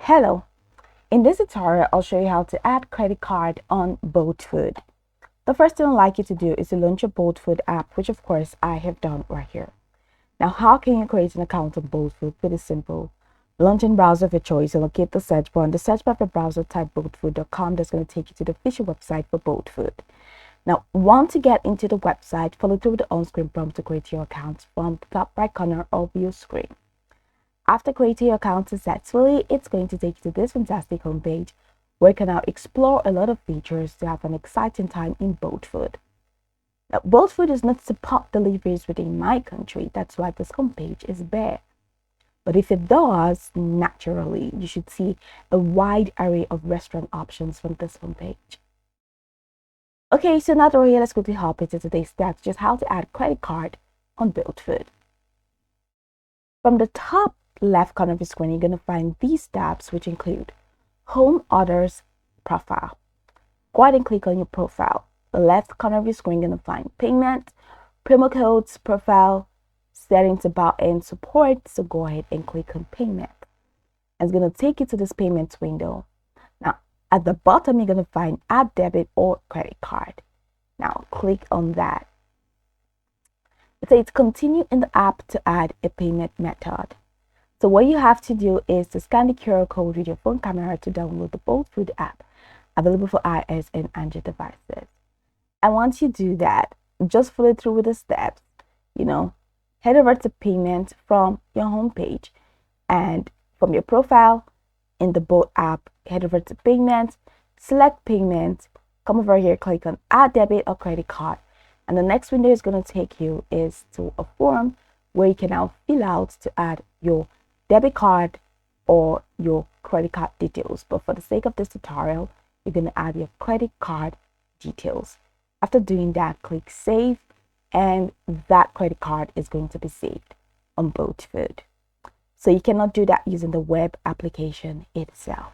Hello, in this tutorial I'll show you how to add credit card on Bolt Food. The first thing I'd like you to do is to launch your Bolt Food app, which of course I have done right here. Now, how can you create an account on Bolt Food? Pretty simple. Launch in browser of your choice and locate the search bar. On the search bar of your browser, type boltfood.com. That's going to take you to the official website for Bolt Food. Now, once you get into the website, follow through with the on-screen prompt to create your account from the top right corner of your screen. After creating your account successfully, it's going to take you to this fantastic homepage where you can now explore a lot of features to have an exciting time in Bolt Food. Now, Bolt Food does not support deliveries within my country. That's why this homepage is bare. But if it does, naturally, you should see a wide array of restaurant options from this homepage. Okay, so now that we're here, let's quickly hop into today's steps, just how to add credit card on Bolt Food. From the top left corner of your screen, you're going to find these tabs, which include Home, Orders, Profile. Go ahead and click on your profile. The left corner of your screen, you're going to find Payment, Promo Codes, Profile, Settings, About, and Support. So go ahead and click on Payment. It's going to take you to this payments window. Now, at the bottom, you're going to find Add Debit or Credit Card. Now, click on that. It says continue in the app to add a payment method. So what you have to do is to scan the QR code with your phone camera to download the Bolt Food app, available for iOS and Android devices. And once you do that, just follow through with the steps. Head over to payment from your home page, and from your profile in the Bolt app, head over to payment, select payment, come over here, click on add debit or credit card. And the next window is going to take you is to a form where you can now fill out to add your debit card or your credit card details. But for the sake of this tutorial, you're going to add your credit card details. After doing that, click save, and that credit card is going to be saved on Bolt Food. So you cannot do that using the web application itself.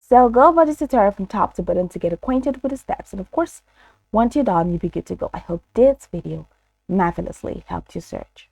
So go over this tutorial from top to bottom to get acquainted with the steps. And of course, once you're done, you'll be good to go. I hope this video marvelously helped you search.